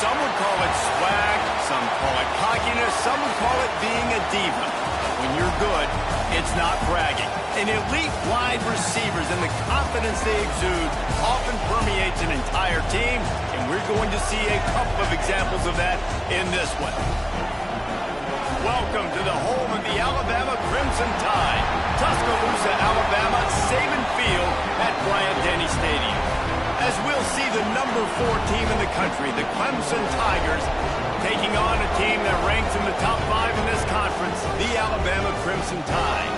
Some would call it swag, some call it cockiness, some would call it being a diva. When you're good, it's not bragging. An elite wide receivers and the confidence they exude often permeates an entire team, and we're going to see a couple of examples of that in this one. Welcome to the home of the Alabama Crimson Tide. Tuscaloosa, Alabama, Saban Field at Bryant-Denny Stadium. As we'll see the number 4 team in the country, the Clemson Tigers, taking on a team that ranks in the top 5 in this conference, the Alabama Crimson Tide.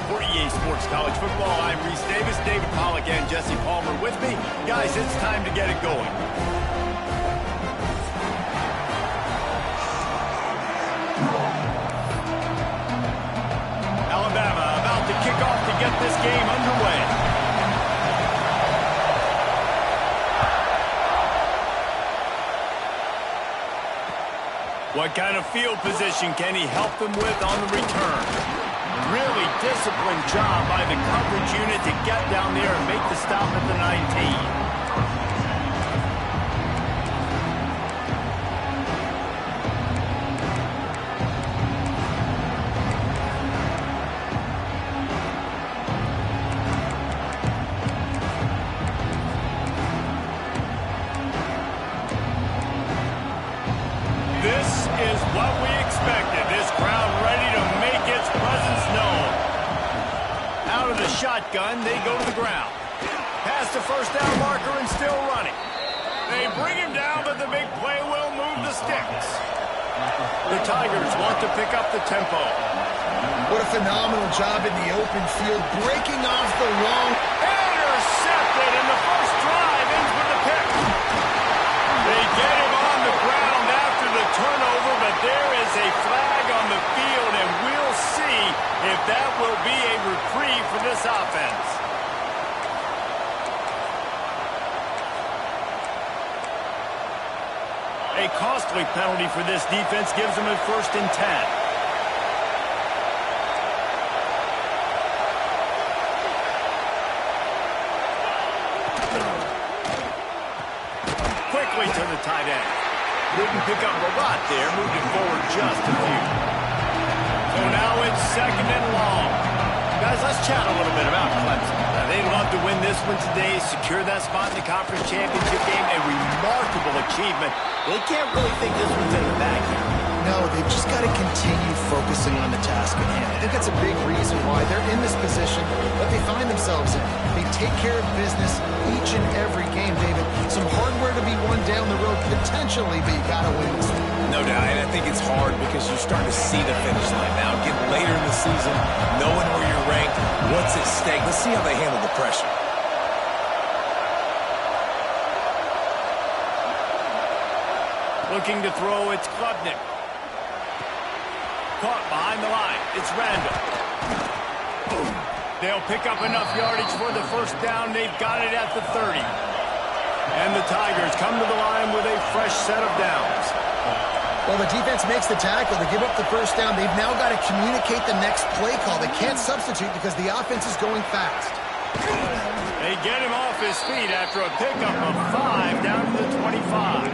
For EA Sports College Football, I'm Reese Davis, David Pollack, and Jesse Palmer with me. Guys, it's time to get it going. Alabama about to kick off to get this game underway. What kind of field position can he help them with on the return? Really disciplined job by the coverage unit to get down there and make the stop at the 19. This is what we expected. This crowd ready to make its presence known. Out of the shotgun, they go to the ground. Past the first down marker and still running. They bring him down, but the big play will move the sticks. The Tigers want to pick up the tempo. What a phenomenal job in the open field, breaking off the long. Intercepted, and the first drive ends with a pick. They get him on the ground after the turnover, but there is a flag on the field, and we'll see if that will be a reprieve for this offense. A costly penalty for this defense gives them a 1st and 10. To the tight end. Didn't pick up a lot there, moving forward just a few. So now it's 2nd and long. Guys, let's chat a little bit about Clemson. They'd love to win this one today, secure that spot in the conference championship game. A remarkable achievement. They can't really think this one's in the bag here. No, they've just got to continue focusing on the task at hand. I think that's a big reason why they're in this position that they find themselves in. They take care of business each and every game, David. Some hardware to be won down the road potentially, but you got to win this one. No doubt, and I think it's hard because you start to see the finish line now. Getting later in the season, knowing where you're ranked, what's at stake. Let's see how they handle the pressure. Looking to throw, it's Klubnik. Caught behind the line. It's Randall. They'll pick up enough yardage for the 1st down. They've got it at the 30. And the Tigers come to the line with a fresh set of downs. Well, the defense makes the tackle. They give up the 1st down. They've now got to communicate the next play call. They can't substitute because the offense is going fast. They get him off his feet after a pickup of 5 down to the 25.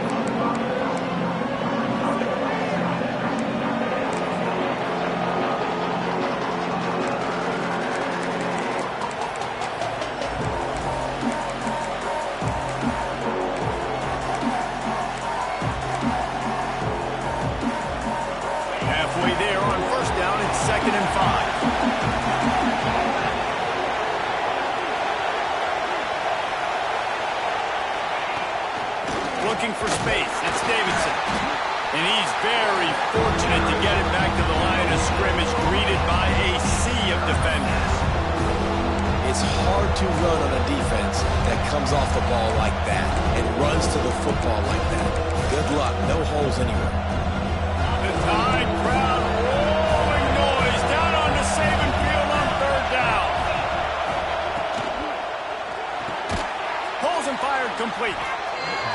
There on 1st down, it's 2nd and 5. Looking for space, it's Davidson. And he's very fortunate to get it back to the line of scrimmage, greeted by a sea of defenders. It's hard to run on a defense that comes off the ball like that and runs to the football like that. Good luck, no holes anywhere. The Tide crowd rolling noise down onto Saban Field on 3rd down. Pulls and fired complete.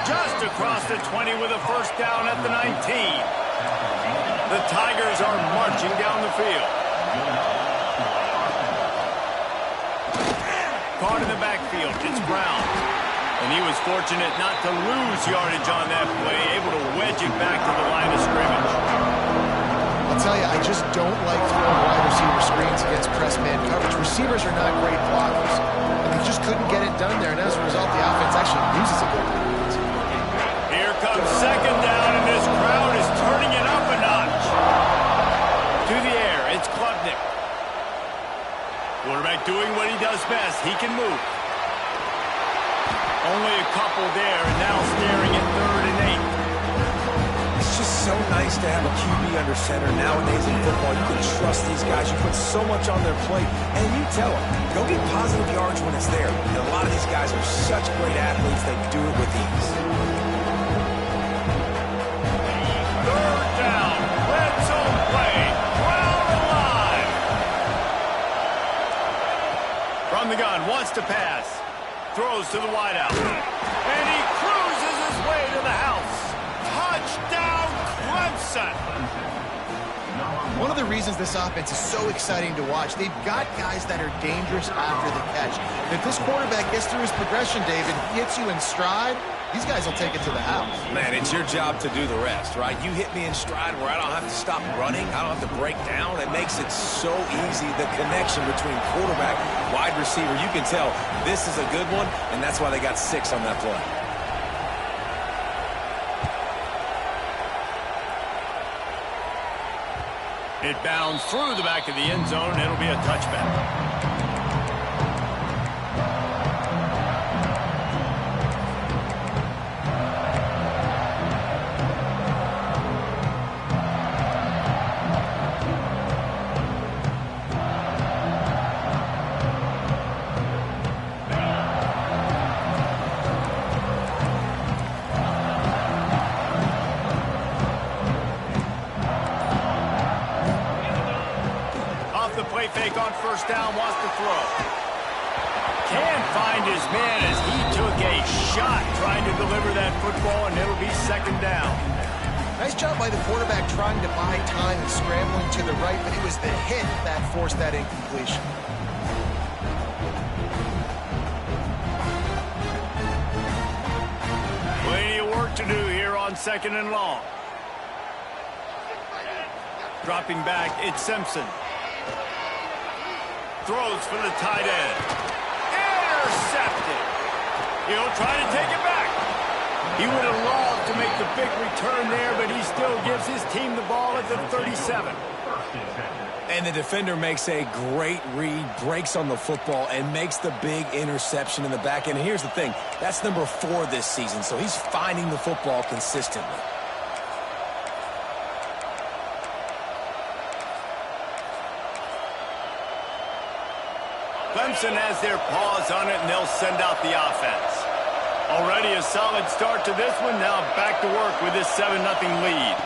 Just across the 20 with a 1st down at the 19. The Tigers are marching down the field. Caught in the backfield. It's Brown. And he was fortunate not to lose yardage on that play, able to wedge it back to the line of scrimmage. I'll tell you, I just don't like throwing wide receiver screens against press man coverage. Receivers are not great blockers, and they just couldn't get it done there. And as a result, the offense actually loses a good defense. Here comes second down, and this crowd is turning it up a notch. To the air, it's Klubnik. Quarterback doing what he does best. He can move. Only a couple there, and now staring at 3rd and 8. It's just so nice to have a QB under center nowadays in football. You can trust these guys. You put so much on their plate, and you tell them, go get positive yards when it's there. And a lot of these guys are such great athletes, they do it with ease. 3rd down, red zone play, crowd alive. From the gun, wants to pass. Throws to the wideout. And he cruises his way to the house. Touchdown, Clemson! One of the reasons this offense is so exciting to watch, they've got guys that are dangerous after the catch. If this quarterback gets through his progression, David, hits you in stride, these guys will take it to the house. Man, it's your job to do the rest, right? You hit me in stride where I don't have to stop running. I don't have to break down. It makes it so easy, the connection between quarterback, wide receiver. You can tell this is a good one, and that's why they got 6 on that play. It bounds through the back of the end zone, and it'll be a touchback. Fake on first down, wants to throw. Can't find his man as he took a shot trying to deliver that football, and it'll be second down. Nice job by the quarterback trying to buy time and scrambling to the right, but it was the hit that forced that incompletion. Plenty of work to do here on 2nd and long. Dropping back, it's Simpson. Throws for the tight end. Intercepted. He'll try to take it back. He would have loved to make the big return there, but he still gives his team the ball at the 37. And the defender makes a great read, breaks on the football, and makes the big interception in the back end. And here's the thing. That's number 4 this season, so he's finding the football consistently. Clemson has their paws on it, and they'll send out the offense. Already a solid start to this one. Now back to work with this 7-0 lead.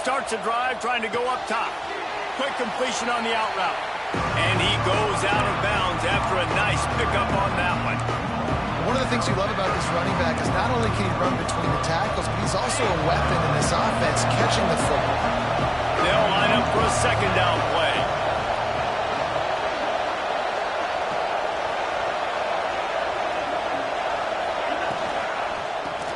Starts a drive trying to go up top. Quick completion on the out route. And he goes out of bounds after a nice pickup on that one. One of the things you love about this running back is not only can he run between the tackles, but he's also a weapon in this offense, catching the football. They'll line up for a second down play.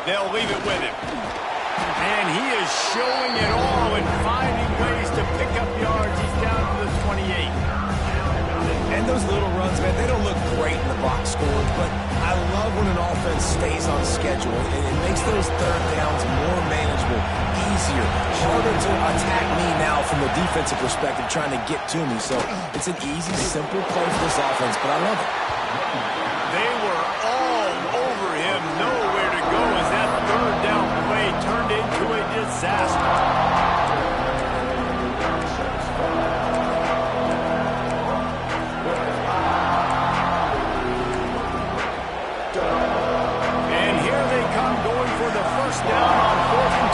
They'll leave it with him. And he is showing it all and finding ways to pick up yards. He's down to the 28. And those little runs, man, they don't look great in the box score, but I love when an offense stays on schedule, and it makes those 3rd downs more manageable, easier, harder to attack me now from the defensive perspective trying to get to me. So it's an easy, simple play for this offense, but I love it. They were all over him, nowhere to go as that 3rd down play turned into a disaster. First down on 4th and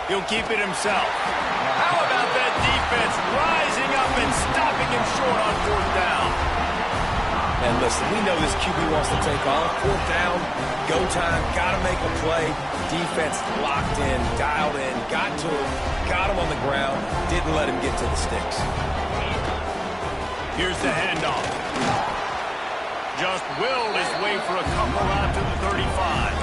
2. He'll keep it himself. How about that defense rising up and stopping him short on 4th down? And listen, we know this QB wants to take off. 4th down, go time, got to make a play. Defense locked in, dialed in, got to him, got him on the ground, didn't let him get to the sticks. Here's the handoff. Just willed his way for a couple out to the 35.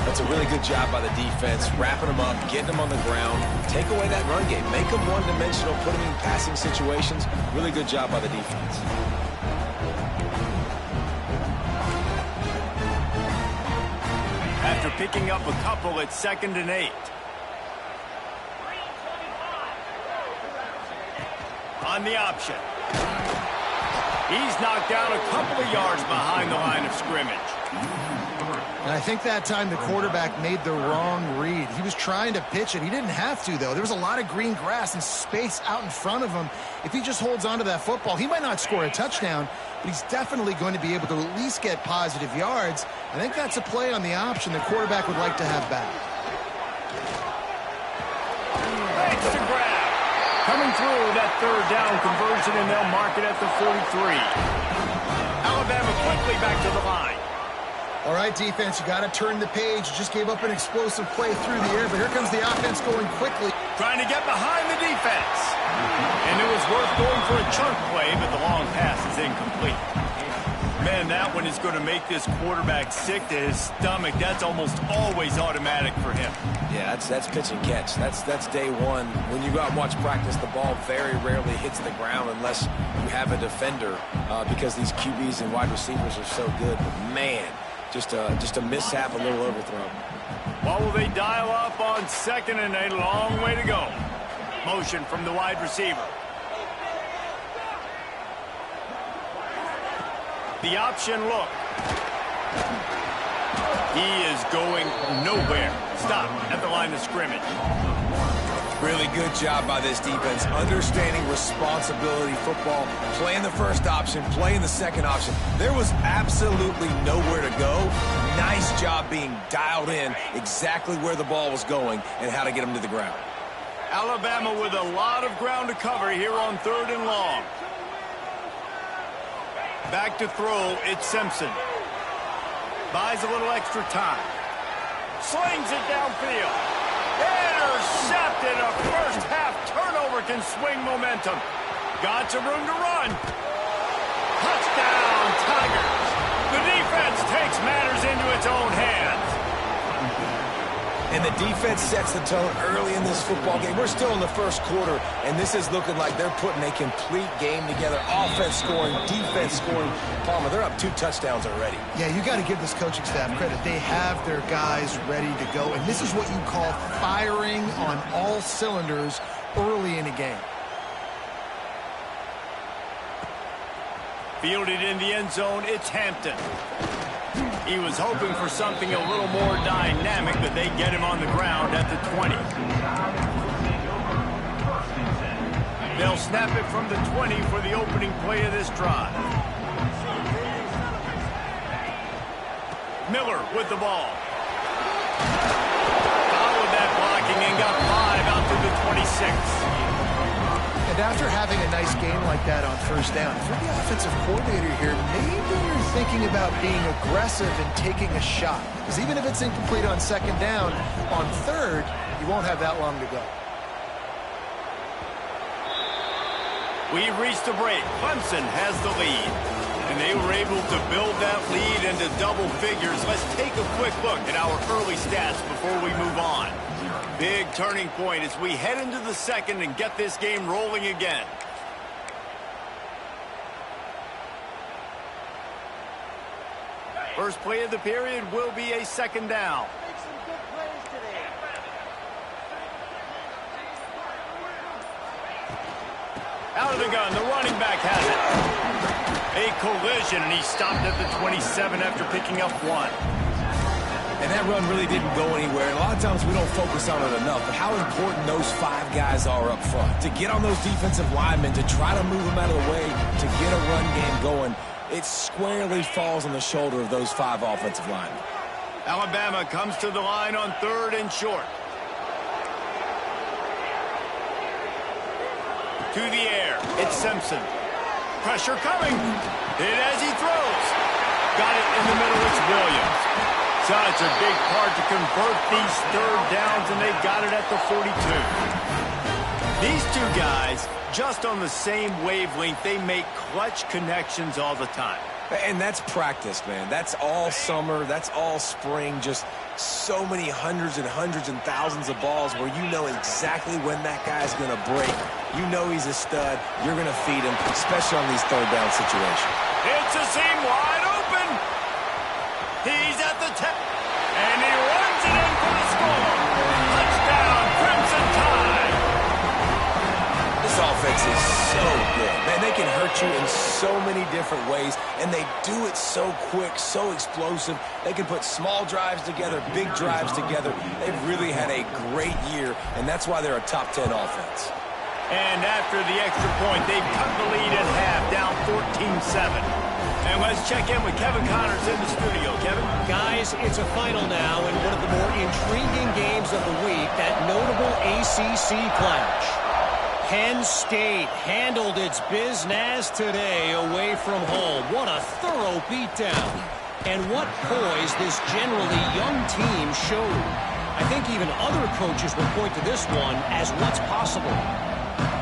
That's a really good job by the defense, wrapping them up, getting them on the ground, take away that run game, make them one-dimensional, put them in passing situations. Really good job by the defense. After picking up a couple, it's 2nd and 8. On the option. He's knocked down a couple of yards behind the line of scrimmage. And I think that time the quarterback made the wrong read. He was trying to pitch it. He didn't have to, though. There was a lot of green grass and space out in front of him. If he just holds on to that football, he might not score a touchdown, but he's definitely going to be able to at least get positive yards. I think that's a play on the option the quarterback would like to have back. Makes the grab. Coming through that 3rd down conversion, and they'll mark it at the 43. Alabama quickly back to the line. All right, defense, you got to turn the page. You just gave up an explosive play through the air, but here comes the offense going quickly. Trying to get behind the defense. And it was worth going for a chunk play, but the long pass is incomplete. Man, that one is going to make this quarterback sick to his stomach. That's almost always automatic for him. Yeah, that's pitch and catch. That's day one. When you go out and watch practice, the ball very rarely hits the ground unless you have a defender because these QBs and wide receivers are so good. But man, just a mishap, a little overthrow. What will they dial up on 2nd and 8? Long way to go. Motion from the wide receiver. The option look. He is going nowhere. Stop at the line of scrimmage. Really good job by this defense, understanding responsibility football, playing the first option, playing the second option. There was absolutely nowhere to go. Nice job being dialed in exactly where the ball was going and how to get them to the ground. Alabama with a lot of ground to cover here on 3rd and long. Back to throw, it's Simpson. Buys a little extra time. Slings it downfield. Intercepted. A first half turnover can swing momentum. Got some room to run. Touchdown, Tigers. The defense takes matters into its own hands. And the defense sets the tone early in this football game. We're still in the first quarter, and this is looking like they're putting a complete game together. Offense scoring, defense scoring. Palmer, they're up 2 touchdowns already. Yeah, you got to give this coaching staff credit. They have their guys ready to go, and this is what you call firing on all cylinders early in a game. Fielded in the end zone, it's Hampton. He was hoping for something a little more dynamic, but they get him on the ground at the 20. They'll snap it from the 20 for the opening play of this drive. Miller with the ball. Followed that blocking and got 5 out to the 26. And after having a nice game like that on first down, if you're the offensive coordinator here, maybe you're thinking about being aggressive and taking a shot. Because even if it's incomplete on 2nd down, on 3rd, you won't have that long to go. We've reached a break. Clemson has the lead. And they were able to build that lead into double figures. Let's take a quick look at our early stats before we move on. Big turning point as we head into the 2nd and get this game rolling again. First play of the period will be a 2nd down. Out of the gun, the running back has it. A collision, and he stopped at the 27 after picking up 1. And that run really didn't go anywhere. And a lot of times we don't focus on it enough, but how important those 5 guys are up front. To get on those defensive linemen, to try to move them out of the way, to get a run game going, it squarely falls on the shoulder of those 5 offensive linemen. Alabama comes to the line on 3rd and short. To the air, it's Simpson. Pressure coming. Hit as he throws. Got it in the middle, it's Williams. Such a big part to convert these 3rd downs, and they got it at the 42. These two guys, just on the same wavelength, they make clutch connections all the time. And that's practice, man. That's all summer. That's all spring. Just so many hundreds and thousands of balls where you know exactly when that guy's going to break. You know he's a stud. You're going to feed him, especially on these third down situations. It's a seam wide open. He's at the tip. And he runs it in for the score. Touchdown, Crimson Tide. This offense is so good. Man, they can hurt you in so many different ways, and they do it so quick, so explosive. They can put small drives together, big drives together. They've really had a great year, and that's why they're a top 10 offense. And after the extra point, they've cut the lead in half, down 14-7. And let's check in with Kevin Connors in the studio. Kevin? Guys, it's a final now in one of the more intriguing games of the week, that notable ACC clash. Penn State handled its business today away from home. What a thorough beatdown. And what poise this generally young team showed. I think even other coaches will point to this one as what's possible.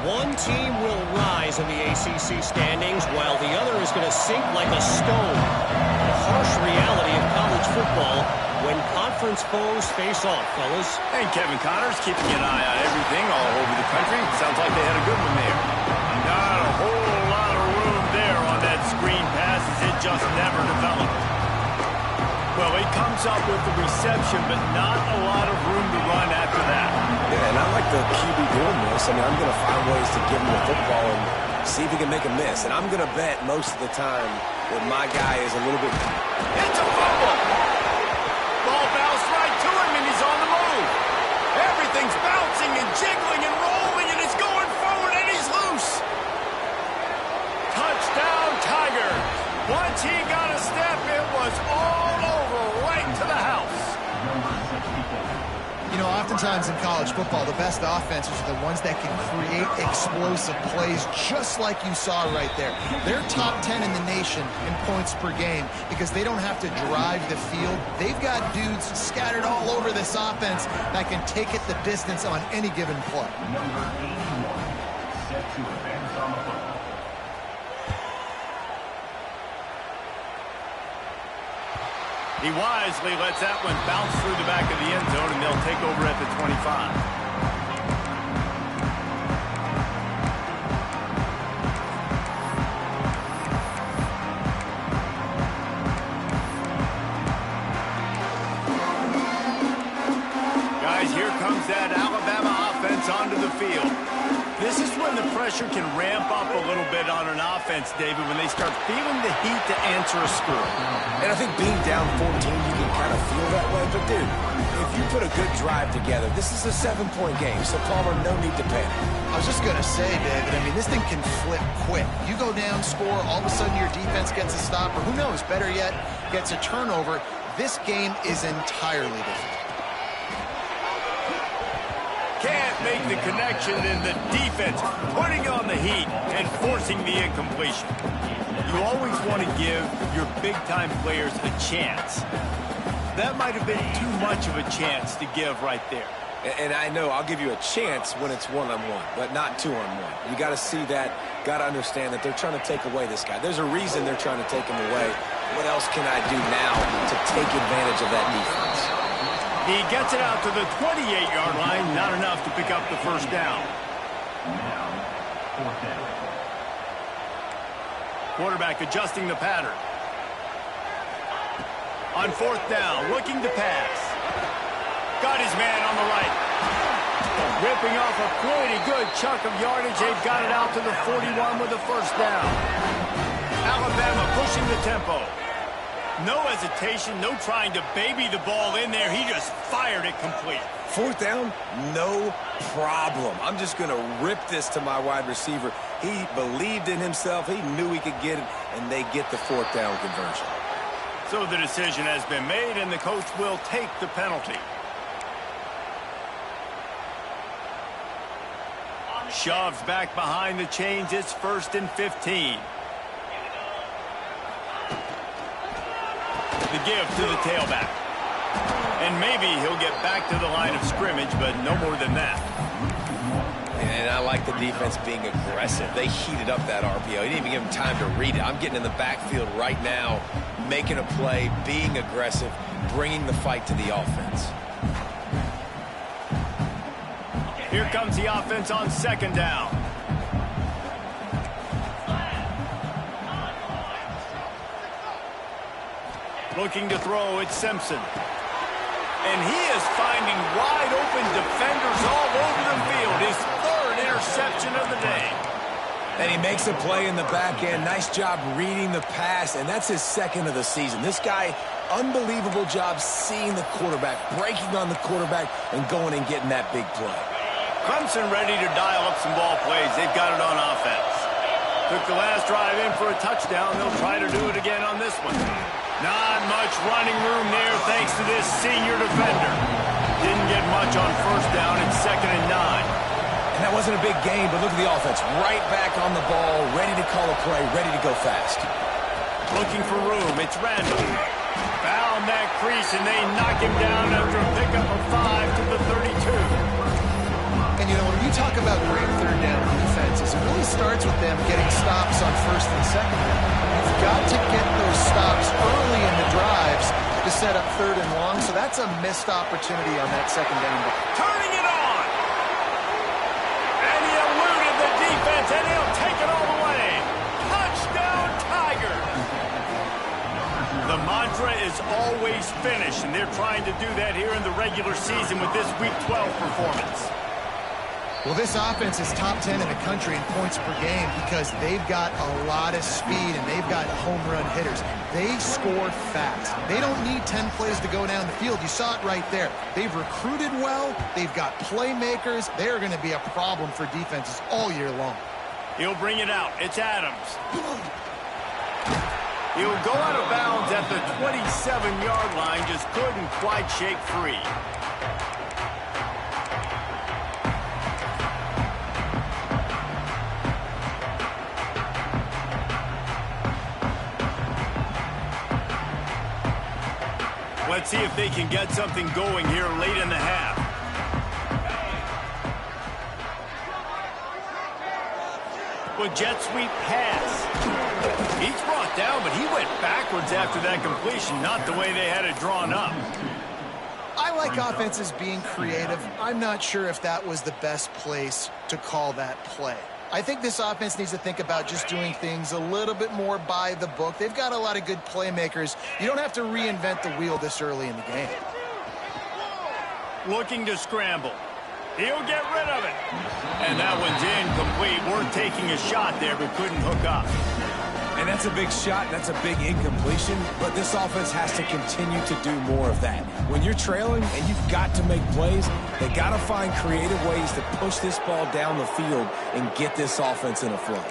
One team will rise in the ACC standings while the other is going to sink like a stone. The harsh reality of college football when conference foes face off, fellas. And Kevin Connors keeping an eye on everything all over the country. Sounds like they had a good one there. Not a whole lot of room there on that screen pass as it just never developed. Well, he comes up with the reception, but not a lot of room to run after that. Yeah, and I like the QB doing this. I mean, I'm going to find ways to give him the football and see if he can make a miss. And I'm going to bet most of the time that my guy is a little bit... It's a fumble! Ball bounced right to him, and he's on the move. Everything's bouncing and jiggling and rolling, and it's going forward, and he's loose. Touchdown, Tiger. Once he got a step, it was all over, right to the house. You know, oftentimes in college football, the best offenses are the ones that can create explosive plays, just like you saw right there. They're top 10 in the nation in points per game because they don't have to drive the field. They've got dudes scattered all over this offense that can take it the distance on any given play. Number 81, set to advance on the football. He wisely lets that one bounce through the back of the end zone, and they'll take over at the 25. Guys, here comes that Alabama offense onto the field. This is when the pressure can ramp up a little bit on an offense, David, when they start feeling the heat to answer a score. And I think being down 14, you can kind of feel that way. But, dude, if you put a good drive together, this is a 7-point game. So, Palmer, no need to panic. I was just going to say, David, I mean, this thing can flip quick. You go down, score, all of a sudden your defense gets a stop, or who knows, better yet, gets a turnover. This game is entirely different. Can't make the connection in the defense, putting on the heat and forcing the incompletion. You always want to give your big-time players a chance. That might have been too much of a chance to give right there. And I know I'll give you a chance when it's one-on-one, but not two-on-one. You got to see that, got to understand that they're trying to take away this guy. There's a reason they're trying to take him away. What else can I do now to take advantage of that defense? He gets it out to the 28-yard line, not enough to pick up the first down. Now, fourth down. Quarterback adjusting the pattern. On fourth down, looking to pass. Got his man on the right. Ripping off a pretty good chunk of yardage. They've got it out to the 41 with the first down. Alabama pushing the tempo. No hesitation, no trying to baby the ball in there. He just fired it complete. Fourth down, no problem. I'm just going to rip this to my wide receiver. He believed in himself. He knew he could get it, and they get the fourth down conversion. So the decision has been made, and the coach will take the penalty. Shoves back behind the chains. It's 1st and 15. The give to the tailback. And maybe he'll get back to the line of scrimmage, but no more than that. And I like the defense being aggressive. They heated up that RPO. He didn't even give him time to read it. I'm getting in the backfield right now, making a play, being aggressive, bringing the fight to the offense. Here comes the offense on second down. Looking to throw, it's Simpson. And he is finding wide-open defenders all over the field. His third interception of the day. And he makes a play in the back end. Nice job reading the pass, and that's his second of the season. This guy, unbelievable job seeing the quarterback, breaking on the quarterback, and going and getting that big play. Clemson ready to dial up some ball plays. They've got it on offense. Took the last drive in for a touchdown. They'll try to do it again on this one. Not much running room there thanks to this senior defender. Didn't get much on first down. It's 2nd and 9. And that wasn't a big game, but look at the offense. Right back on the ball, ready to call a play, ready to go fast. Looking for room. It's Randall. Found that crease, and they knock him down after a pickup of 5 to the 32. And, you know, when you talk about great third down defenses, it really starts with them getting stops on first and second down. You've got to get those stops early in the drives to set up third and long, so that's a missed opportunity on that second down. Turning it on! And he eluded the defense, and he'll take it all the way. Touchdown, Tigers! The mantra is always finish, and they're trying to do that here in the regular season with this Week 12 performance. Well, this offense is top 10 in the country in points per game because they've got a lot of speed and they've got home run hitters. They score fast. They don't need 10 plays to go down the field. You saw it right there. They've recruited well. They've got playmakers. They're going to be a problem for defenses all year long. He'll bring it out. It's Adams. He'll go out of bounds at the 27-yard line. Just couldn't quite shake free. Let's see if they can get something going here late in the half. With jet sweep pass. He's brought down, but he went backwards after that completion, not the way they had it drawn up. I like offenses being creative. I'm not sure if that was the best place to call that play. I think this offense needs to think about just doing things a little bit more by the book. They've got a lot of good playmakers. You don't have to reinvent the wheel this early in the game. Looking to scramble. He'll get rid of it. And that one's incomplete. Worth taking a shot there, but couldn't hook up. And that's a big shot, that's a big incompletion, but this offense has to continue to do more of that. When you're trailing and you've got to make plays, they got to find creative ways to push this ball down the field and get this offense in a flow.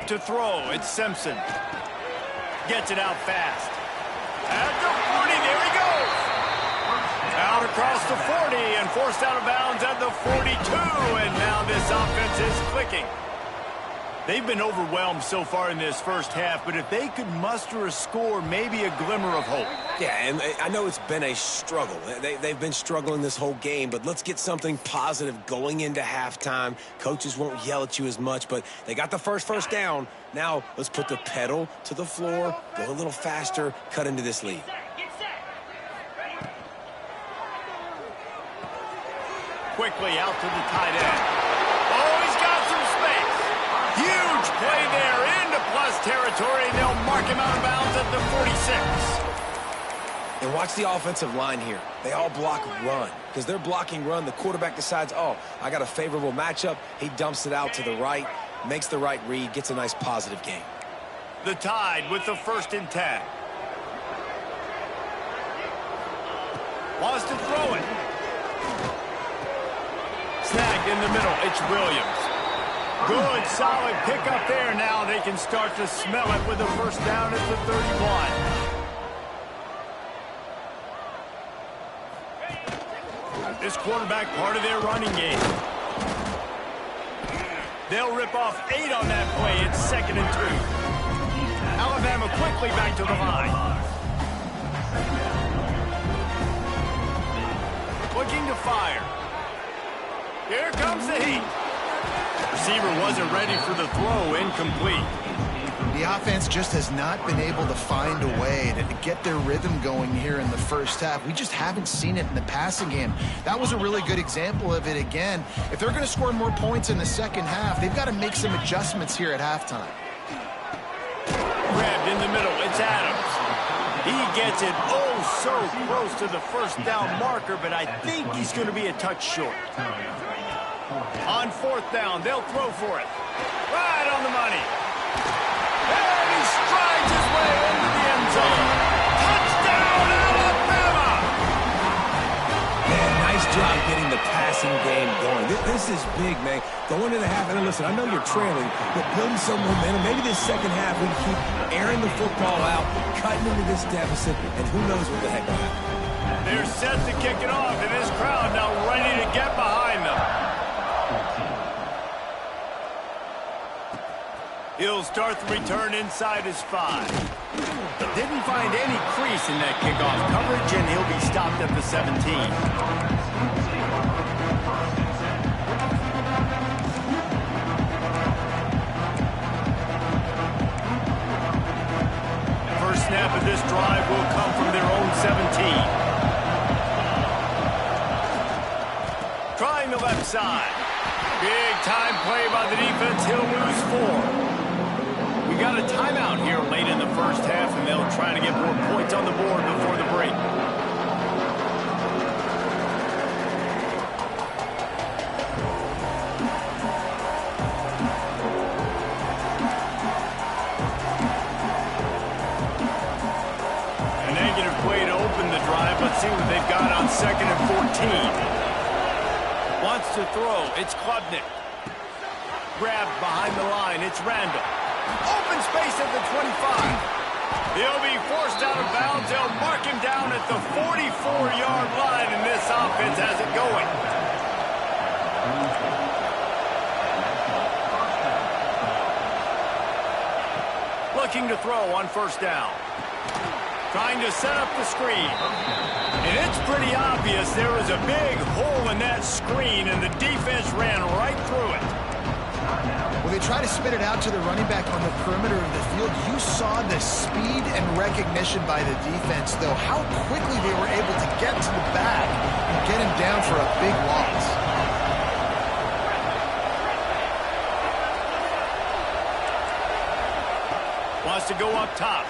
To throw, it's Simpson. Gets it out fast. At the 40, there he goes. Out across the 40 and forced out of bounds at the 42. And now this offense is clicking. They've been overwhelmed so far in this first half, but if they could muster a score, maybe a glimmer of hope. Yeah, and I know it's been a struggle. They've been struggling this whole game, but let's get something positive going into halftime. Coaches won't yell at you as much, but they got the first down. Now let's put the pedal to the floor, go a little faster, cut into this lead. Quickly out to the tight end. Oh, he's got some space. Huge play there into plus territory, and they'll mark him out of bounds at the 46. And watch the offensive line here. They all block run. Because they're blocking run, the quarterback decides, oh, I got a favorable matchup. He dumps it out to the right, makes the right read, gets a nice positive gain. The Tide with the 1st and 10. Wants to throw it. Snagged in the middle. It's Williams. Good, solid pickup there. Now they can start to smell it with a first down at the 31. This quarterback part of their running game. They'll rip off 8 on that play. It's 2nd and 2. Alabama quickly back to the line. to fire. Here comes the heat. Receiver wasn't ready for the throw, incomplete. The offense just has not been able to find a way to get their rhythm going here in the first half. We just haven't seen it in the passing game. That was a really good example of it again. If they're going to score more points in the second half, they've got to make some adjustments here at halftime. Grabbed in the middle, it's Adams. He gets it so close to the first down marker, but I think he's going to be a touch short. On fourth down, they'll throw for it. Right on the money. And he strides his way into the end zone. Touchdown, Alabama! Man, nice job getting the passing game going. This is big, man. Going to the half, and listen, I know you're trailing, but building some momentum. Maybe this second half we can keep airing the football out, cutting into this deficit, and who knows what the heck will happen. They're set to kick it off, and this crowd now ready to get behind them. He'll start the return inside his 5. Didn't find any crease in that kickoff coverage, and he'll be stopped at the 17. First snap of this drive will come from their own 17. Trying the left side. Big time play by the defense. He'll lose 4. We got a timeout here late in the first half, and they'll try to get more points on the board before the break. A negative play to open the drive. Let's see what they've got on 2nd and 14. Wants to throw. It's Klubnik. Grabbed behind the line. It's Randall. Open space at the 25. He'll be forced out of bounds. They'll mark him down at the 44-yard line, and this offense has it going. Looking to throw on first down. Trying to set up the screen. And it's pretty obvious there was a big hole in that screen, and the defense ran right through it. Well, they try to spit it out to the running back on the perimeter of the field. You saw the speed and recognition by the defense, though, how quickly they were able to get to the back and get him down for a big loss. Wants to go up top.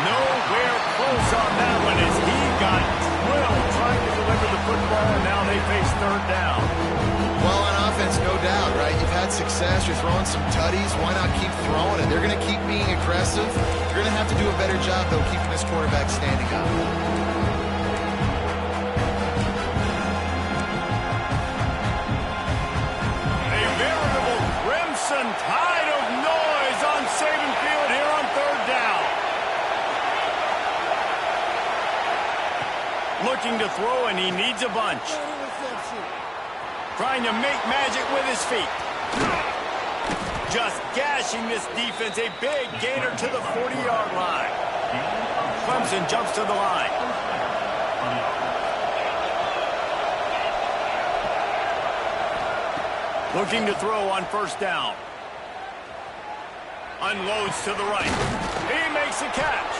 Nowhere close on that one as he got drilled trying to deliver the football, and now they face third down. Well, on offense, no doubt, right? You've had success. You're throwing some tutties. Why not keep throwing it? They're going to keep being aggressive. You're going to have to do a better job, though, keeping this quarterback standing up. A veritable crimson tide of noise on Saban Field here on third down. Looking to throw, and he needs a bunch. Trying to make magic with his feet. Just gashing this defense. A big gainer to the 40-yard line. Clemson jumps to the line. Looking to throw on first down. Unloads to the right. He makes a catch.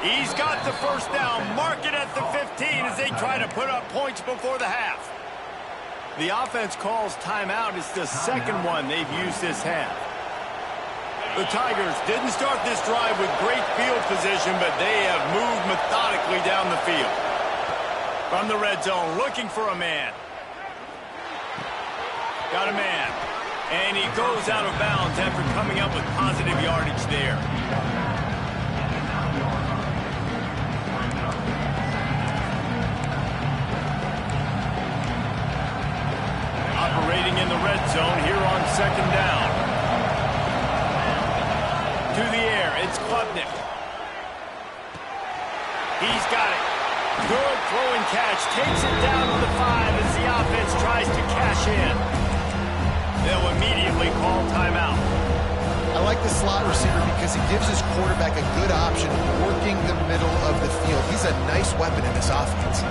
He's got the first down. Mark it at the 15 as they try to put up points before the half. The offense calls timeout. It's the second one they've used this half. The Tigers didn't start this drive with great field position, but they have moved methodically down the field. From the red zone, looking for a man. Got a man. And he goes out of bounds after coming up with positive yardage there. Operating in the red zone here on second down. To the air, it's Klubnik. He's got it. Good throwing catch. Takes it down to the 5 as the offense tries to cash in. They'll immediately call timeout. I like the slot receiver because he gives his quarterback a good option working the middle of the field. He's a nice weapon in this offense.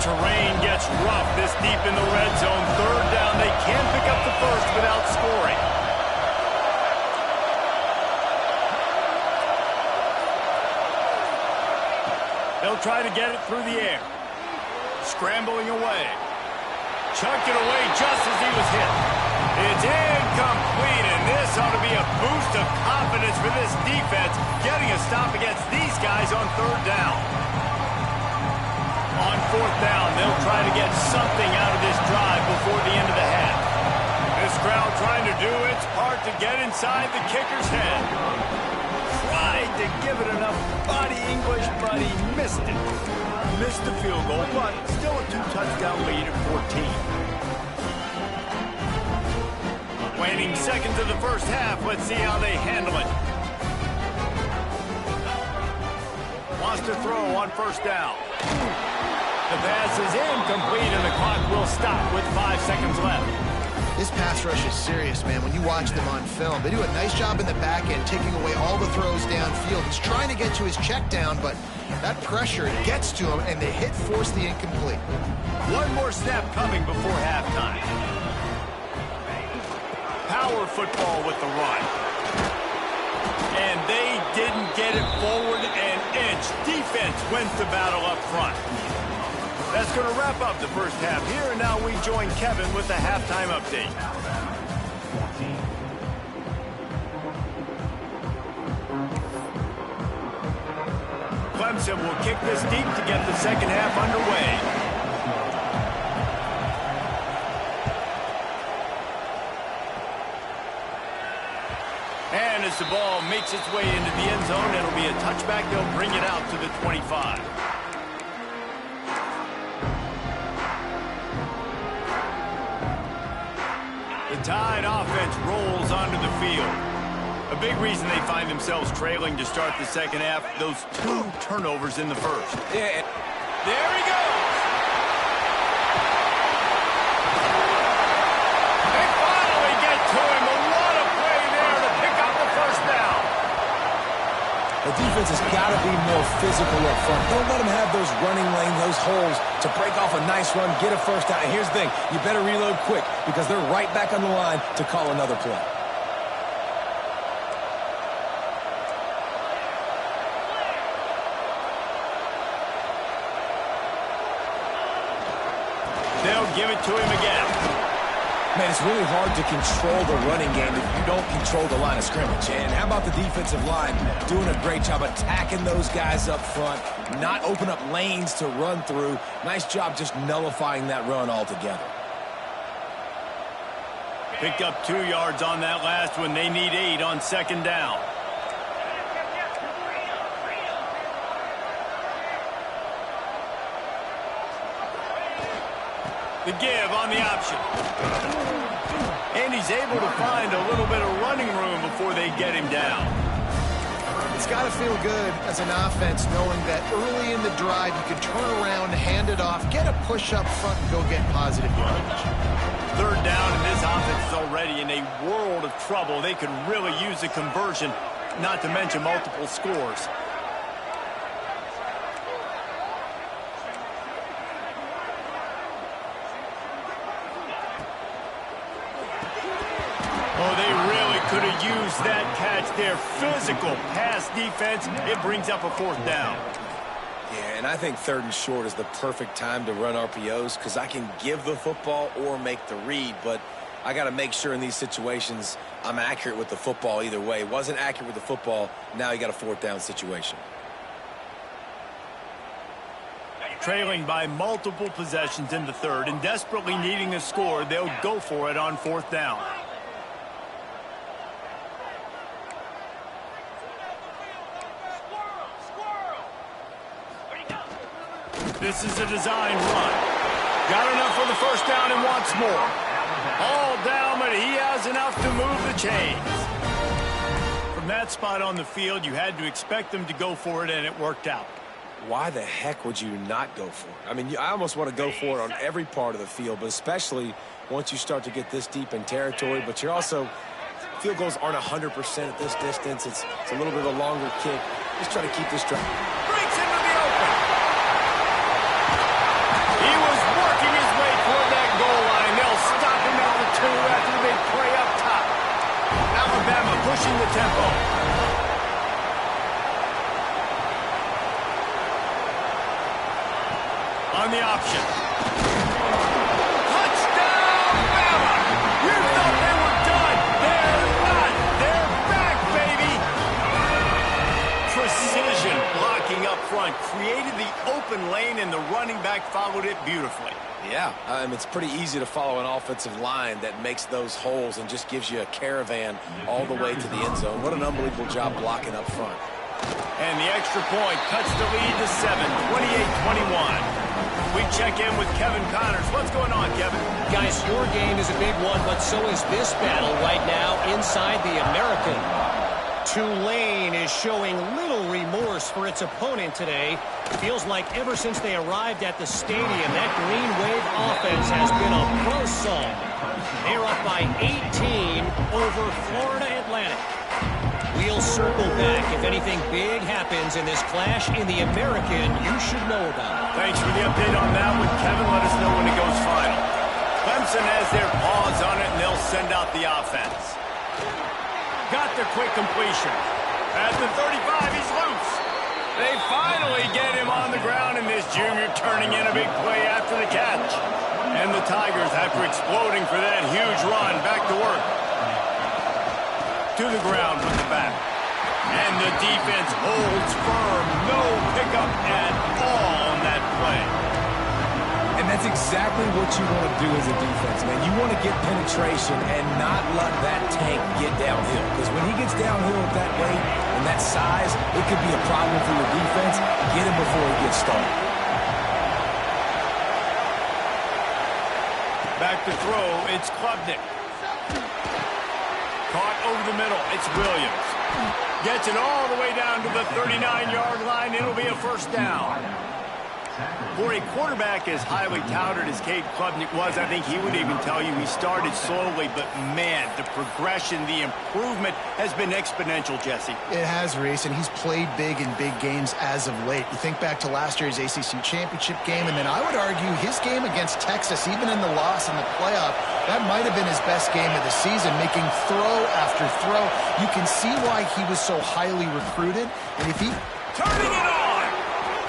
terrain gets rough this deep in the red zone. Third down, they can't pick up the first without scoring. They'll try to get it through the air. Scrambling away. Chucked it away just as he was hit. It's incomplete, and this ought to be a boost of confidence for this defense, getting a stop against these guys on third down. On fourth down, they'll try to get something out of this drive before the end of the half. This crowd trying to do its part to get inside the kicker's head. Tried to give it enough body English, but he missed it. Missed the field goal, but still a 2-touchdown lead at 14. Waning seconds of the first half. Let's see how they handle it. Wants to throw on first down. The pass is incomplete, and the clock will stop with 5 seconds left. This pass rush is serious, man. When you watch them on film, they do a nice job in the back end, taking away all the throws downfield. He's trying to get to his check down, but that pressure gets to him, and the hit forced the incomplete. One more snap coming before halftime. Power football with the run. And they didn't get it forward an inch. Defense wins the battle up front. That's going to wrap up the first half here, and now we join Kevin with the halftime update. Clemson will kick this deep to get the second half underway. And as the ball makes its way into the end zone, it'll be a touchback. They'll bring it out to the 25. The Tide offense rolls onto the field. A big reason they find themselves trailing to start the second half, those 2 turnovers in the first. Yeah. There he goes. They finally get to him. What a play there to pick up the first down. The defense has got to be more physical up front. Don't let them have those running lanes, those holes to break off a nice run, get a first down. And here's the thing, you better reload quick because they're right back on the line to call another play. They'll give it to him again. Man, it's really hard to control the running game if you don't control the line of scrimmage. And how about the defensive line doing a great job attacking those guys up front, not open up lanes to run through. Nice job just nullifying that run altogether. Picked up 2 yards on that last one. They need 8 on second down. The give on the option. And he's able to find a little bit of running room before they get him down. It's got to feel good as an offense knowing that early in the drive you can turn around, hand it off, get a push up front, and go get positive yardage. Third down, and this offense is already in a world of trouble. They could really use a conversion, not to mention multiple scores. Oh, they really could have used that catch there. Physical pass defense. It brings up a fourth down. Yeah, and I think 3rd and short is the perfect time to run RPOs because I can give the football or make the read, but I got to make sure in these situations I'm accurate with the football either way. Wasn't accurate with the football, now you got a 4th down situation. Trailing by multiple possessions in the third and desperately needing a score, they'll go for it on 4th down. This is a design run. Got enough for the first down and wants more. All down, but he has enough to move the chains. From that spot on the field, you had to expect them to go for it, and it worked out. Why the heck would you not go for it? I mean, I almost want to go for it on every part of the field, but especially once you start to get this deep in territory. But you're also, field goals aren't 100% at this distance. It's a little bit of a longer kick. Just try to keep this drive. Breaks into the open. He pushing the tempo. On the option. Touchdown, Bama! You thought they were done. They're not. They're back, baby. Precision blocking up front created the open lane, and the running back followed it beautifully. Yeah, it's pretty easy to follow an offensive line that makes those holes and just gives you a caravan all the way to the end zone. What an unbelievable job blocking up front. And the extra point cuts the lead to 7, 28-21. We check in with Kevin Connors. What's going on, Kevin? Guys, your game is a big one, but so is this battle right now inside the American. Tulane is showing little remorse for its opponent today. Feels like ever since they arrived at the stadium, that Green Wave offense has been a buzzsaw. They're up by 18 over Florida Atlantic. We'll circle back if anything big happens in this clash in the American you should know about. Thanks for the update on that one, Kevin. Let us know when it goes final. Clemson has their paws on it, and they'll send out the offense. Got the quick completion. At the 35, he's loose. They finally get him on the ground, and this junior turning in a big play after the catch. And the Tigers, after exploding for that huge run, back to work. To the ground with the back. And the defense holds firm. No pickup at all on that play. And that's exactly what you want to do as a defense, man. You want to get penetration and not let that tank get downhill. Because when he gets downhill at that weight and that size, it could be a problem for your defense. Get him before he gets started. Back to throw, it's Klubnik. Caught over the middle, it's Williams. Gets it all the way down to the 39-yard line. It'll be a first down. For a quarterback as highly touted as Cade Klubnik was, I think he would even tell you he started slowly, but man, the progression, the improvement has been exponential, Jesse. It has, Reese, and he's played big in big games as of late. You think back to last year's ACC championship game, and then I would argue his game against Texas, even in the loss in the playoff, that might have been his best game of the season, making throw after throw. You can see why he was so highly recruited, and if he... Turning it on!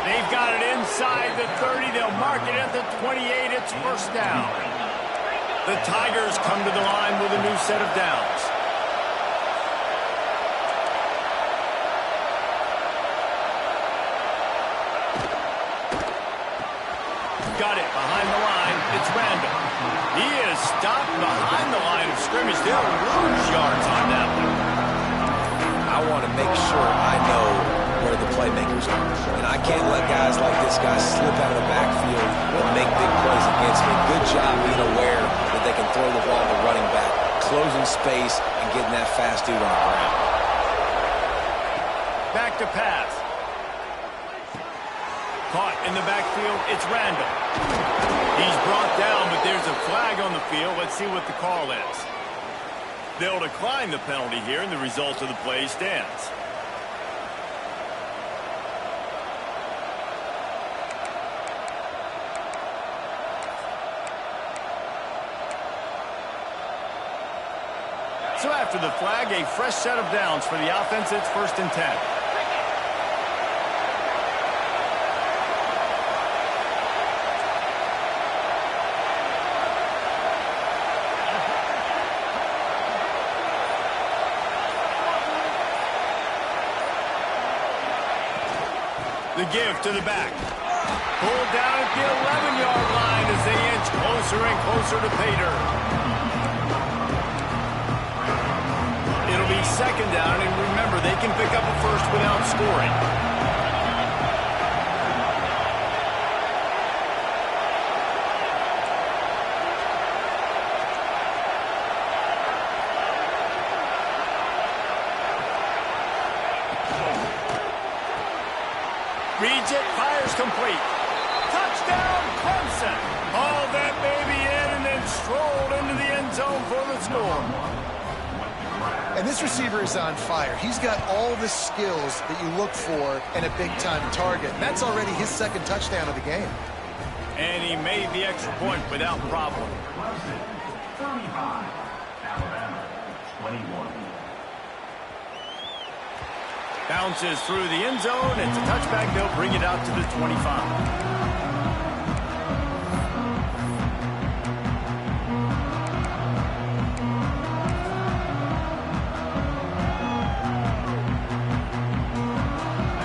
They've got it inside the 30. They'll mark it at the 28. It's first down. The Tigers come to the line with a new set of downs. Got it behind the line. It's Randall. He is stopped behind the line of scrimmage. They'll lose yards on that one. I want to make sure I know where the playmakers are. And I can't let guys like this guy slip out of the backfield and make big plays against me. Good job being aware that they can throw the ball to running back, closing space, and getting that fast dude on the ground. Back to pass. Caught in the backfield, it's Randall. He's brought down, but there's a flag on the field. Let's see what the call is. They'll decline the penalty here, and the result of the play stands. So after the flag, a fresh set of downs for the offense. It's 1st and 10. The give to the back. Pulled down at the 11-yard line as they inch closer and closer to pay dirt. It'll be 2nd down, and remember, they can pick up a first without scoring. Reads it, fires complete. Touchdown, Clemson! Hauled that baby in and then strolled into the end zone for the score. And this receiver is on fire. He's got all the skills that you look for in a big-time target. And that's already his 2nd touchdown of the game. And he made the extra point without problem. 35, Alabama, 21. Bounces through the end zone. It's a touchback. They'll bring it out to the 25.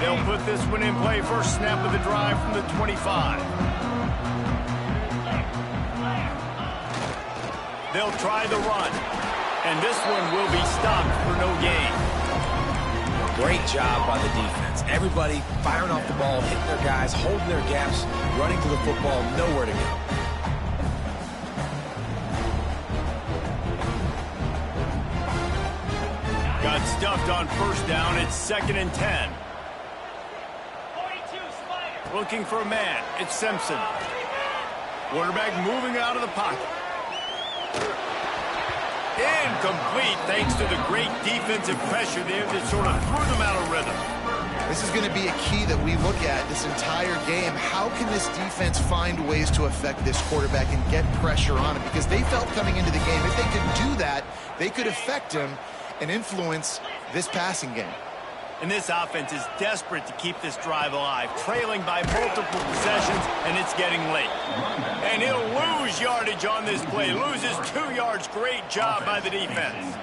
They'll put this one in play. First snap of the drive from the 25. They'll try the run. And this one will be stopped for no gain. Great job by the defense. Everybody firing off the ball, hitting their guys, holding their gaps, running to the football, nowhere to go. Got stuffed on first down. It's 2nd and 10. Looking for a man. It's Simpson. Quarterback moving out of the pocket. Incomplete thanks to the great defensive pressure there that sort of threw them out of rhythm. This is going to be a key that we look at this entire game. How can this defense find ways to affect this quarterback and get pressure on him? Because they felt coming into the game, if they could do that, they could affect him and influence this passing game. And this offense is desperate to keep this drive alive, trailing by multiple possessions, and it's getting late. And he'll lose yardage on this play. Loses 2 yards. Great job by the defense.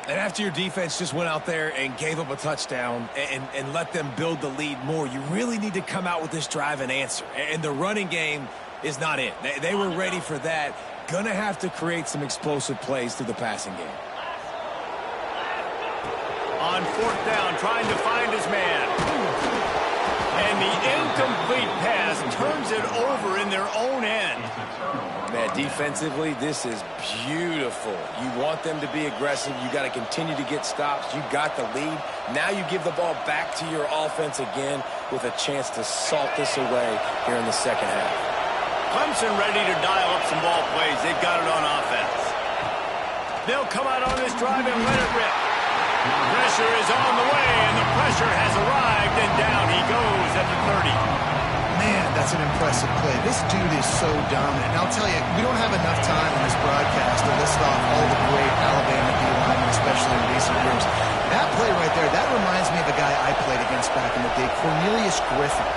And after your defense just went out there and gave up a touchdown and let them build the lead more, you really need to come out with this drive and answer. And the running game is not it. They were ready for that. Gonna have to create some explosive plays through the passing game. On 4th down, trying to find his man. And the incomplete pass turns it over in their own end. Man, defensively, this is beautiful. You want them to be aggressive. You got to continue to get stops. You got the lead. Now you give the ball back to your offense again with a chance to salt this away here in the second half. Clemson ready to dial up some ball plays. They've got it on offense. They'll come out on this drive and let it rip. Pressure is on the way, and the pressure has arrived, and down he goes at the 30. Man, that's an impressive play. This dude is so dominant. And I'll tell you, we don't have enough time in this broadcast to list off all the great Alabama D-linemen, especially in recent years. That play right there, that reminds me of a guy I played against back in the day, Cornelius Griffin,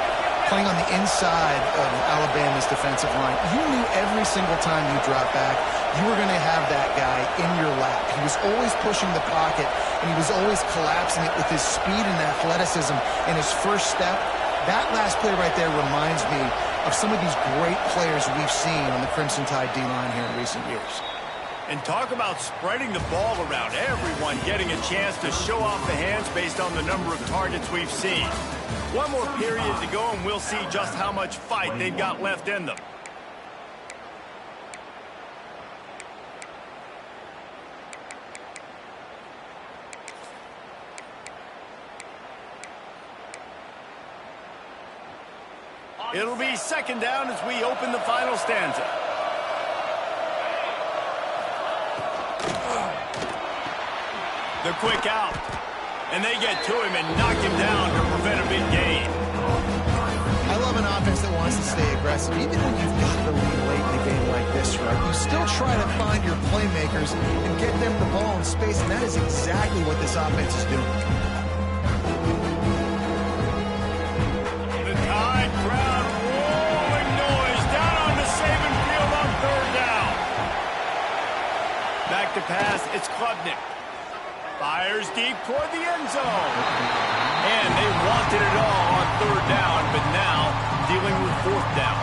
playing on the inside of Alabama's defensive line. You knew every single time you dropped back, you were going to have that guy in your lap. He was always pushing the pocket, and he was always collapsing it with his speed and athleticism and his first step. That last play right there reminds me of some of these great players we've seen on the Crimson Tide D-line here in recent years. And talk about spreading the ball around. Everyone getting a chance to show off the hands based on the number of targets we've seen. One more period to go, and we'll see just how much fight they've got left in them. It'll be 2nd down as we open the final stanza. The quick out. And they get to him and knock him down to prevent a big gain. I love an offense that wants to stay aggressive. Even when you've got the lead late in the game like this, right, you still try to find your playmakers and get them the ball in space, and that is exactly what this offense is doing. The Tide crowd rolling noise down on the Saban field on 3rd down. Back to pass, it's Klubnik. Fires deep toward the end zone. And they wanted it all on 3rd down, but now dealing with 4th down.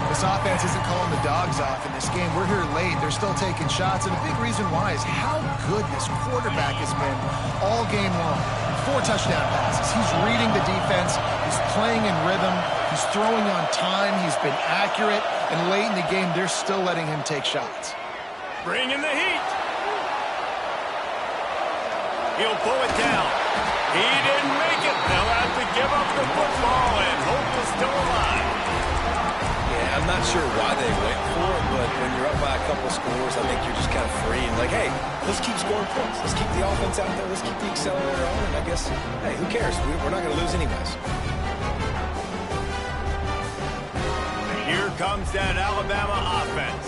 This offense isn't calling the dogs off in this game. We're here late. They're still taking shots, and a big reason why is how good this quarterback has been all game long. 4 touchdown passes. He's reading the defense. He's playing in rhythm. He's throwing on time. He's been accurate. And late in the game, they're still letting him take shots. Bringing the heat. He'll pull it down. He didn't make it. They'll have to give up the football, and hope is still alive. Yeah, I'm not sure why they went for it, but when you're up by a couple scores, I think you're just kind of free and like, hey, let's keep scoring points. Let's keep the offense out there. Let's keep the accelerator on. And I guess, hey, who cares? We're not going to lose anyways. Here comes that Alabama offense.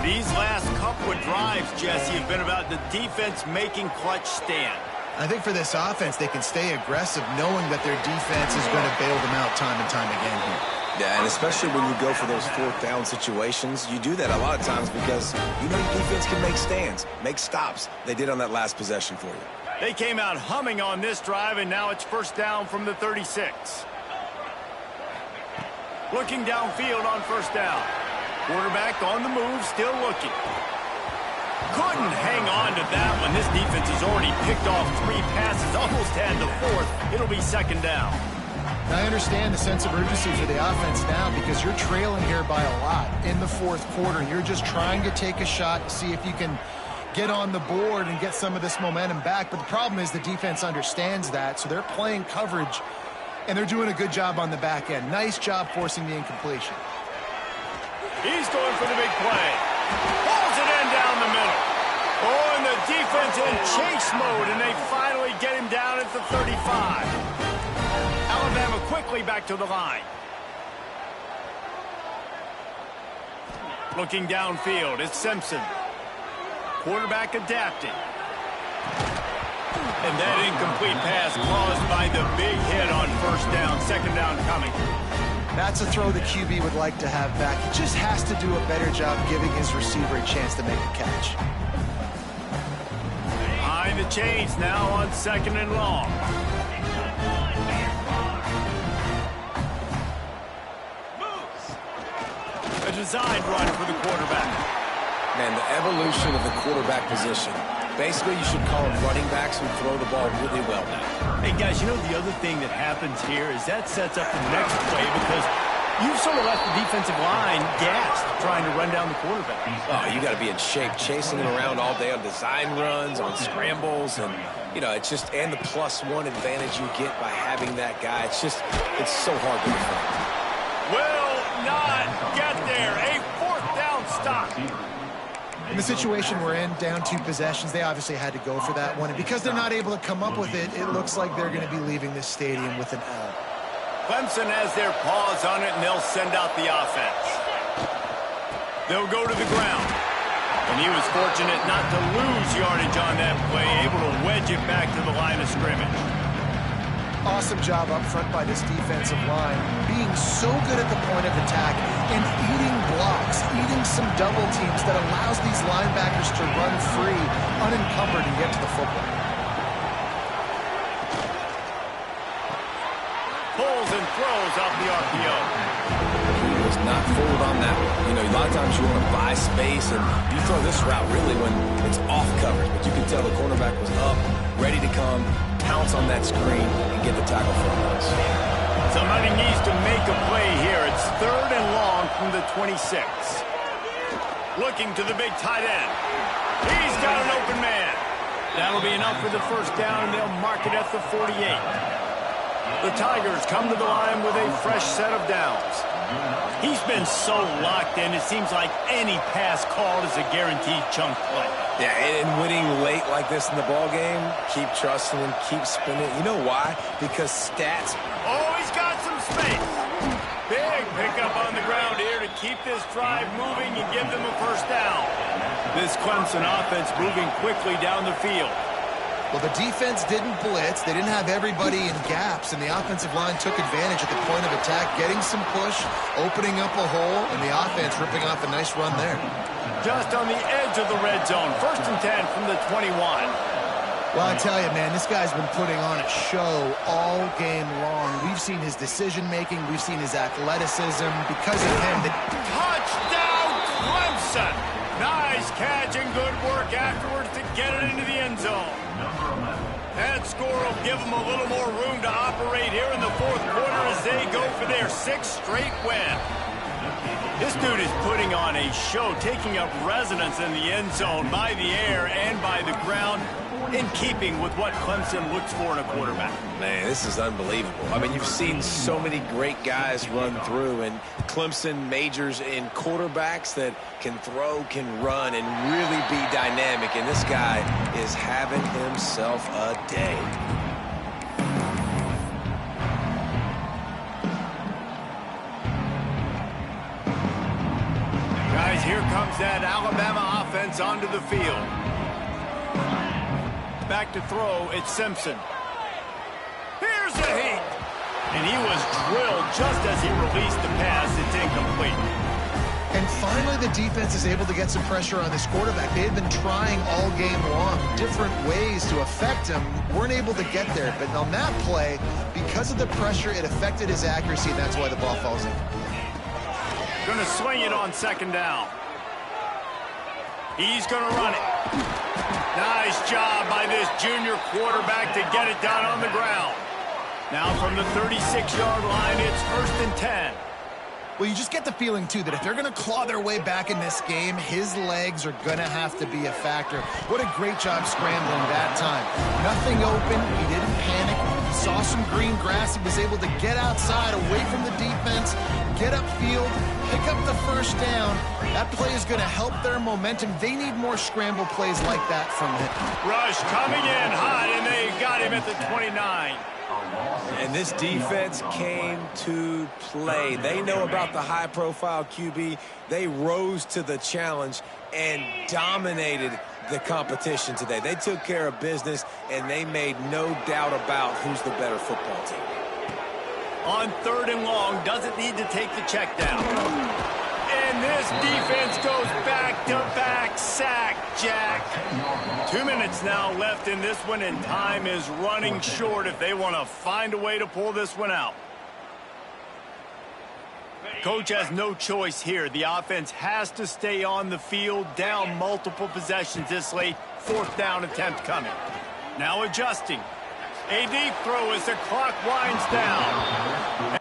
These last couple of drives, Jesse, have been about the defense making clutch stand. I think for this offense, they can stay aggressive knowing that their defense is going to bail them out time and time again here. Yeah, and especially when you go for those fourth down situations, you do that a lot of times because you know your defense can make stands, make stops. They did on that last possession for you. They came out humming on this drive, and now it's first down from the 36. Looking downfield on first down. Quarterback on the move, still looking. Couldn't hang on to that one. This defense has already picked off 3 passes, almost had the 4th. It'll be second down. I understand the sense of urgency for the offense now because you're trailing here by a lot in the 4th quarter. You're just trying to take a shot to see if you can get on the board and get some of this momentum back. But the problem is the defense understands that, so they're playing coverage, and they're doing a good job on the back end. Nice job forcing the incompletion. He's going for the big play. Pulls it in down the middle. Oh, and the defense in chase mode, and they finally get him down at the 35. Alabama quickly back to the line. Looking downfield, it's Simpson. Quarterback adapting. And that incomplete pass caused by the big hit on first down. Second down coming. That's a throw the QB would like to have back. He just has to do a better job giving his receiver a chance to make the catch. Behind the chains now on second and long. A design run for the quarterback. Man, the evolution of the quarterback position. Basically, you should call them running backs who throw the ball really well now. Hey, guys, you know the other thing that happens here is that sets up the next play because you've sort of left the defensive line gassed trying to run down the quarterback. Oh, you got to be in shape, chasing him around all day on design runs, on scrambles, and, you know, it's just, and the +1 advantage you get by having that guy. It's just, it's so hard to defend. Will not get there. A 4th down stop. In the situation we're in, down 2 possessions, they obviously had to go for that one. And because they're not able to come up with it, it looks like they're going to be leaving this stadium with an L. Clemson has their paws on it, and they'll send out the offense. They'll go to the ground. And he was fortunate not to lose yardage on that play, able to wedge it back to the line of scrimmage. Awesome job up front by this defensive line, being so good at the point of attack and eating blocks, eating some double teams that allows these linebackers to run free, unencumbered, and get to the football. Pulls and throws off the RPO. He was not fooled on that one. You know, a lot of times you want to buy space, and you throw this route really when it's off coverage. But you can tell the cornerback was up, ready to come, pounce on that screen, and get the tackle for us. Somebody needs to make a play here. It's 3rd and long from the 26. Looking to the big tight end. He's got an open man. That'll be enough for the first down, and they'll mark it at the 48. The Tigers come to the line with a fresh set of downs. He's been so locked in, it seems like any pass called is a guaranteed chunk play. Yeah, and winning late like this in the ball game, keep trusting him, keep spinning. You know why? Because stats. Oh, he's got some space. Big pickup on the ground here to keep this drive moving and give them a first down. This Clemson offense moving quickly down the field. Well, the defense didn't blitz. They didn't have everybody in gaps, and the offensive line took advantage at the point of attack, getting some push, opening up a hole, and the offense ripping off a nice run there. Just on the edge of the red zone. 1st and 10 from the 21. Well, I tell you, man, this guy's been putting on a show all game long. We've seen his decision-making. We've seen his athleticism. Because of him, Touchdown, Clemson! Nice catch and good work afterwards to get it into the end zone. That score will give them a little more room to operate here in the 4th quarter as they go for their 6th straight win. This dude is putting on a show, taking up residence in the end zone by the air and by the ground, in keeping with what Clemson looks for in a quarterback. Man, this is unbelievable. I mean, you've seen so many great guys run through, and Clemson majors in quarterbacks that can throw, can run, and really be dynamic, and this guy is having himself a day. Guys, here comes that Alabama offense onto the field. Back to throw, it's Simpson. Here's the heat. And he was drilled just as he released the pass. It's incomplete. And finally, the defense is able to get some pressure on this quarterback. They had been trying all game long different ways to affect him. Weren't able to get there. But on that play, because of the pressure, it affected his accuracy, and that's why the ball falls in. Going to swing it on second down. He's going to run it. Nice job by this junior quarterback to get it down on the ground. Now from the 36-yard line, it's 1st and 10. Well, you just get the feeling, too, that if they're going to claw their way back in this game, his legs are going to have to be a factor. What a great job scrambling that time. Nothing open. He didn't panic. He saw some green grass. He was able to get outside, away from the defense, get upfield, pick up the first down. That play is going to help their momentum. They need more scramble plays like that from him. Rush coming in hot, and they got him at the 29. And this defense came to play. They know about the high-profile QB. They rose to the challenge and dominated the competition today. They took care of business, and they made no doubt about who's the better football team. On 3rd and long, doesn't need to take the check down. And this defense goes back-to-back sack, Jack. 2 minutes now left in this one, and time is running short if they want to find a way to pull this one out. Coach has no choice here. The offense has to stay on the field, down multiple possessions this late. 4th down attempt coming. Now adjusting. A deep throw as the clock winds down.